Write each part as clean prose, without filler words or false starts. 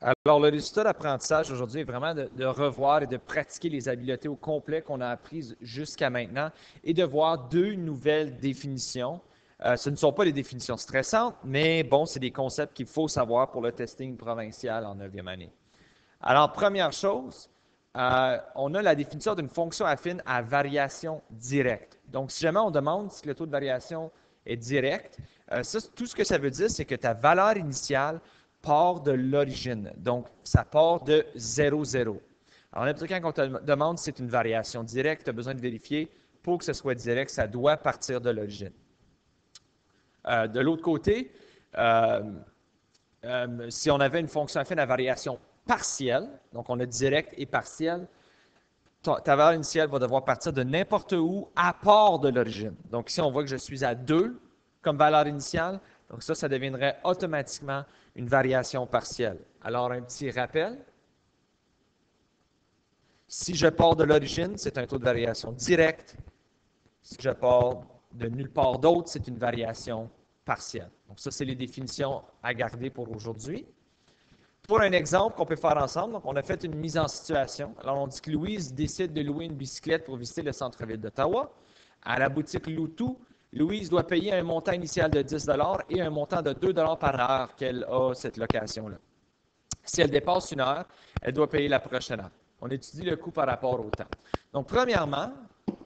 Alors, le résultat d'apprentissage aujourd'hui est vraiment de revoir et de pratiquer les habiletés au complet qu'on a apprises jusqu'à maintenant et de voir deux nouvelles définitions. Ce ne sont pas des définitions stressantes, mais bon, c'est des concepts qu'il faut savoir pour le testing provincial en 9e année. Alors, première chose, on a la définition d'une fonction affine à variation directe. Donc, si jamais on demande si le taux de variation est direct, tout ce que ça veut dire, c'est que ta valeur initiale part de l'origine. Donc, ça part de 0, 0. Alors, n'importe quand on te demande si c'est une variation directe, tu as besoin de vérifier, pour que ce soit direct, ça doit partir de l'origine. De l'autre côté, si on avait une fonction affine à variation partielle, donc on a direct et partiel, ta valeur initiale va devoir partir de n'importe où à part de l'origine. Donc ici, on voit que je suis à 2 comme valeur initiale. Donc ça deviendrait automatiquement une variation partielle. Alors, un petit rappel. Si je pars de l'origine, c'est un taux de variation direct. Si je pars de nulle part d'autre, c'est une variation partielle. Donc ça, c'est les définitions à garder pour aujourd'hui. Pour un exemple qu'on peut faire ensemble, donc on a fait une mise en situation. Alors, on dit que Louise décide de louer une bicyclette pour visiter le centre-ville d'Ottawa. À la boutique Loutou, Louise doit payer un montant initial de 10 et un montant de 2 par heure qu'elle a cette location-là. Si elle dépasse une heure, elle doit payer la prochaine heure. On étudie le coût par rapport au temps. Donc, premièrement,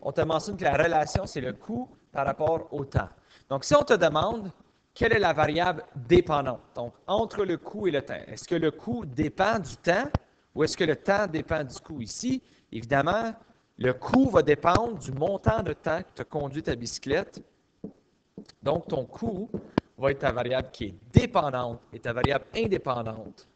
on te mentionne que la relation, c'est le coût par rapport au temps. Donc, si on te demande quelle est la variable dépendante, donc entre le coût et le temps, est-ce que le coût dépend du temps ou est-ce que le temps dépend du coût? Ici, évidemment, le coût va dépendre du montant de temps que tu as conduit ta bicyclette. Donc, ton coût va être ta variable qui est dépendante et ta variable indépendante,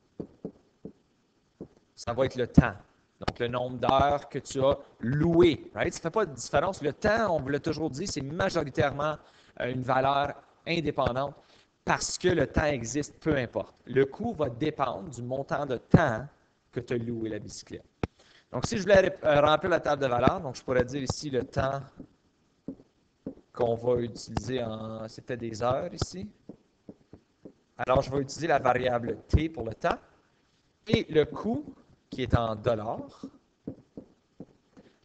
ça va être le temps. Donc, le nombre d'heures que tu as loué. Right? Ça ne fait pas de différence. Le temps, on vous l'a toujours dit, c'est majoritairement une valeur indépendante parce que le temps existe, peu importe. Le coût va dépendre du montant de temps que tu as loué la bicyclette. Donc, si je voulais remplir la table de valeurs, donc je pourrais dire ici le temps qu'on va utiliser en... C'était des heures ici. Alors, je vais utiliser la variable T pour le temps et le coût qui est en dollars.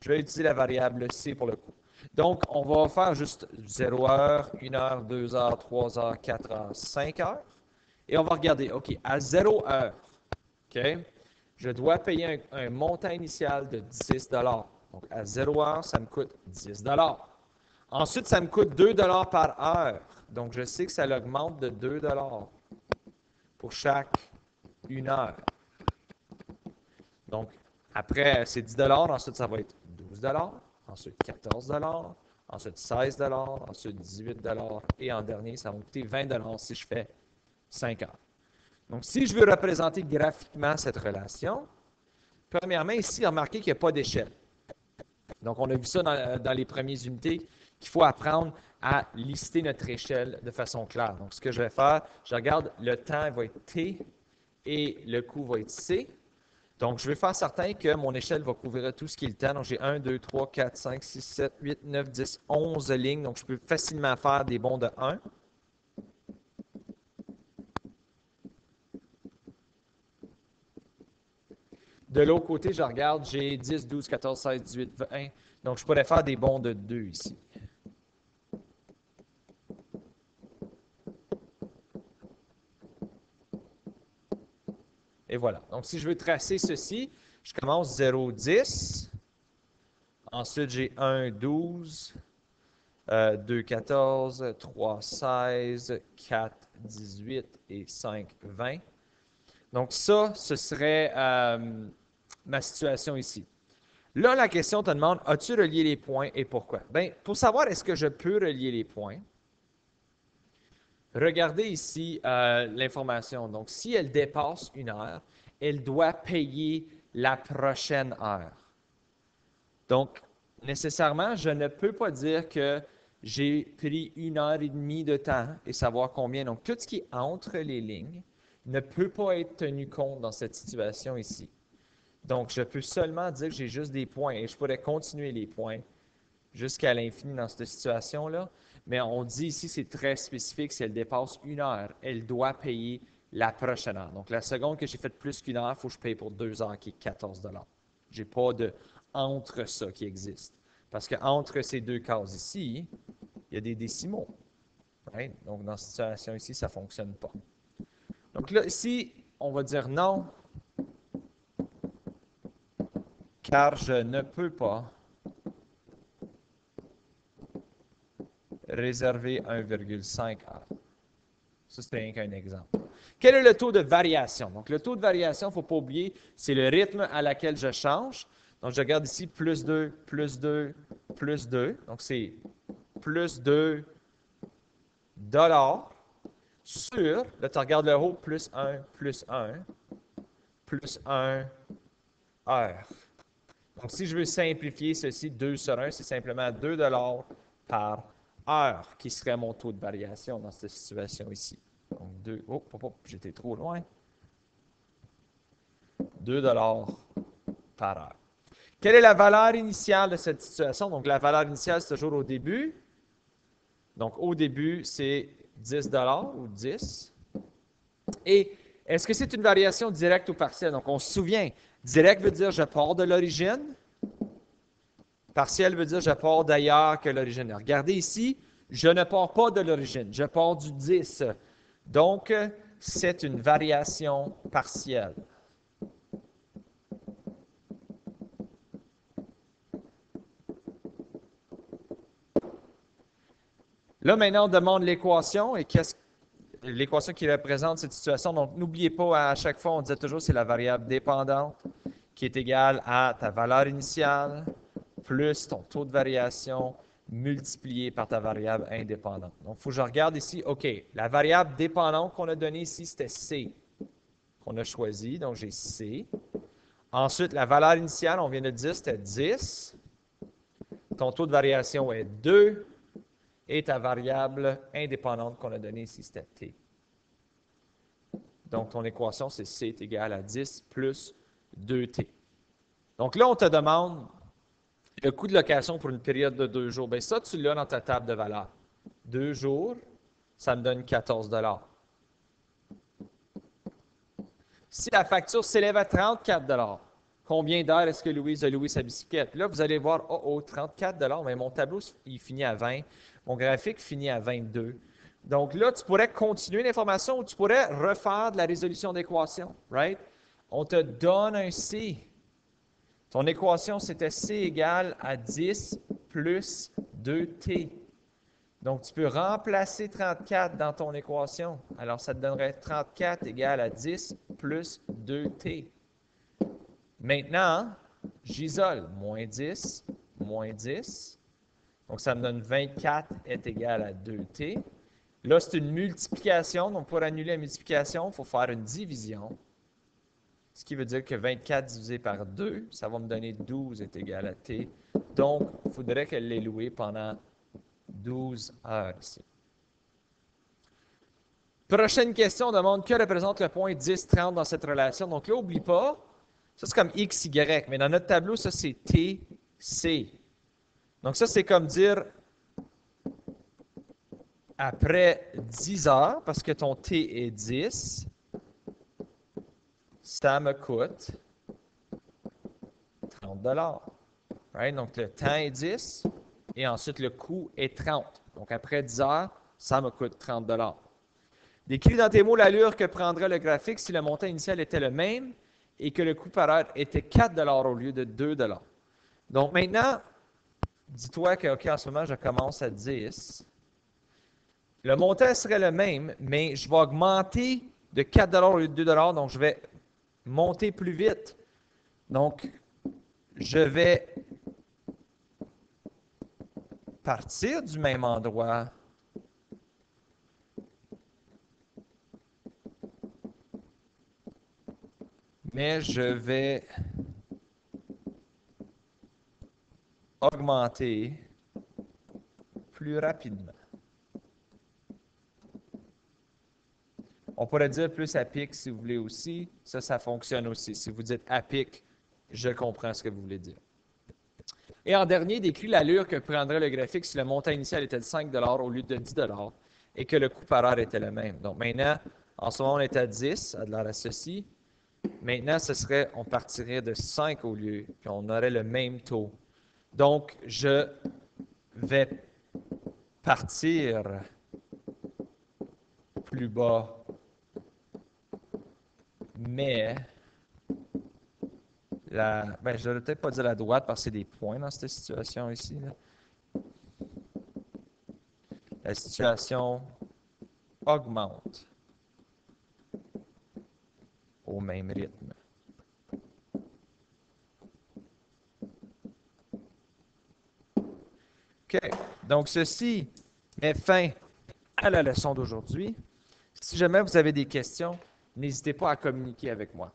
Je vais utiliser la variable C pour le coût. Donc, on va faire juste 0 heure, 1 heure, 2 heures, 3 heures, 4 heures, 5 heures. Et on va regarder, OK, à 0 heure, OK, je dois payer un montant initial de 10 Donc, à 0 heure, ça me coûte 10 Ensuite, ça me coûte 2 par heure. Donc, je sais que ça augmente de 2 pour chaque 1 heure. Donc, après, c'est 10 ensuite, ça va être 12 ensuite 14 ensuite 16 ensuite 18 et en dernier, ça va me coûter 20 si je fais 5 heures. Donc, si je veux représenter graphiquement cette relation, premièrement, ici, remarquez qu'il n'y a pas d'échelle. Donc, on a vu ça dans les premières unités, qu'il faut apprendre à lister notre échelle de façon claire. Donc, ce que je vais faire, je regarde, le temps va être T et le coût va être C. Donc, je vais faire certain que mon échelle va couvrir tout ce qui est le temps. Donc, j'ai 1, 2, 3, 4, 5, 6, 7, 8, 9, 10, 11 lignes. Donc, je peux facilement faire des bonds de 1. De l'autre côté, je regarde, j'ai 10, 12, 14, 16, 18, 20. Donc, je pourrais faire des bonds de 2 ici. Et voilà. Donc, si je veux tracer ceci, je commence 0, 10. Ensuite, j'ai 1, 12, 2, 14, 3, 16, 4, 18 et 5, 20. Donc, ça, ce serait ma situation ici. Là, la question te demande, as-tu relié les points et pourquoi? Bien, pour savoir est-ce que je peux relier les points, regardez ici l'information. Donc, si elle dépasse 1 heure, elle doit payer la prochaine heure. Donc, nécessairement, je ne peux pas dire que j'ai pris 1 heure et demie de temps et savoir combien. Donc, tout ce qui est entre les lignes ne peut pas être tenu compte dans cette situation ici. Donc, je peux seulement dire que j'ai juste des points et je pourrais continuer les points jusqu'à l'infini dans cette situation-là. Mais on dit ici, c'est très spécifique, si elle dépasse 1 heure, elle doit payer la prochaine heure. Donc, la seconde que j'ai fait plus qu'une heure, il faut que je paye pour 2 heures, qui est 14 $. Je n'ai pas de entre ça qui existe. Parce qu'entre ces deux cases ici, il y a des décimaux. Right? Donc, dans cette situation ici, ça ne fonctionne pas. Donc là, ici, on va dire non, car je ne peux pas réserver 1,5 heures. Ça, c'est rien qu'un exemple. Quel est le taux de variation? Donc, le taux de variation, il ne faut pas oublier, c'est le rythme à laquelle je change. Donc, je regarde ici, plus 2, plus 2, plus 2. Donc, c'est plus 2 $ sur, là, tu regardes le haut, plus 1, plus 1, plus 1 heure. Donc, si je veux simplifier ceci, 2 sur 1, c'est simplement 2 $ par heure qui serait mon taux de variation dans cette situation ici. Donc, 2, j'étais trop loin. 2 $ par heure. Quelle est la valeur initiale de cette situation? Donc, la valeur initiale, c'est toujours au début. Donc, au début, c'est 10 $ ou 10. Et est-ce que c'est une variation directe ou partielle? Donc, on se souvient, direct veut dire je pars de l'origine. Partiel veut dire je pars d'ailleurs que l'origine. Regardez ici, je ne pars pas de l'origine, je pars du 10. Donc, c'est une variation partielle. Là, maintenant, on demande l'équation et l'équation qui représente cette situation. Donc, n'oubliez pas, à chaque fois, on disait toujours c'est la variable dépendante qui est égale à ta valeur initiale plus ton taux de variation multiplié par ta variable indépendante. Donc, il faut que je regarde ici, OK, la variable dépendante qu'on a donnée ici, c'était C, qu'on a choisi. Donc, j'ai C. Ensuite, la valeur initiale, on vient de dire, c'était 10. Ton taux de variation est 2. Et ta variable indépendante qu'on a donnée ici, c'était T. Donc, ton équation, c'est C est égal à 10 plus 2T. Donc là, on te demande le coût de location pour une période de 2 jours. Bien, ça, tu l'as dans ta table de valeur. 2 jours, ça me donne 14 $. Si la facture s'élève à 34 $, combien d'heures est-ce que Louise a loué sa bicyclette? Là, vous allez voir, 34 $, mais mon tableau, il finit à 20. Mon graphique finit à 22. Donc là, tu pourrais continuer l'information ou tu pourrais refaire de la résolution d'équation, right? On te donne un C. Ton équation, c'était C égale à 10 plus 2T. Donc, tu peux remplacer 34 dans ton équation. Alors, ça te donnerait 34 égale à 10 plus 2T. Maintenant, j'isole. Moins 10, moins 10. Donc, ça me donne 24 est égal à 2T. Là, c'est une multiplication. Donc, pour annuler la multiplication, il faut faire une division. Ce qui veut dire que 24 divisé par 2, ça va me donner 12 est égal à T. Donc, il faudrait qu'elle l'ait loué pendant 12 heures ici. Prochaine question, on demande que représente le point 10, 30 dans cette relation. Donc là, n'oublie pas, ça c'est comme X, Y, mais dans notre tableau, ça c'est T, C. Donc ça, c'est comme dire après 10 heures, parce que ton T est 10, ça me coûte 30 $. Right? Donc le temps est 10 et ensuite le coût est 30. Donc après 10 heures, ça me coûte 30 $. Décris dans tes mots l'allure que prendrait le graphique si le montant initial était le même et que le coût par heure était 4 $ au lieu de 2 $. Donc maintenant, dis-toi que, OK, en ce moment, je commence à 10. Le montant serait le même, mais je vais augmenter de 4 $ au lieu de 2 $, donc je vais monter plus vite. Donc, je vais partir du même endroit. Mais je vais augmenter plus rapidement. On pourrait dire plus à pic si vous voulez aussi. Ça fonctionne aussi. Si vous dites à pic, je comprends ce que vous voulez dire. Et en dernier, décris l'allure que prendrait le graphique si le montant initial était de 5 $ au lieu de 10 $ et que le coût par heure était le même. Donc maintenant, En ce moment, on est à 10, ça a l'air à ceci. Maintenant, ce serait, on partirait de 5 au lieu, puis on aurait le même taux. Donc, je vais partir plus bas, mais ben, je ne devrais peut-être pas dire la droite parce que c'est des points dans cette situation ici. Là. La situation augmente au même rythme. OK. Donc, ceci met fin à la leçon d'aujourd'hui. Si jamais vous avez des questions, n'hésitez pas à communiquer avec moi.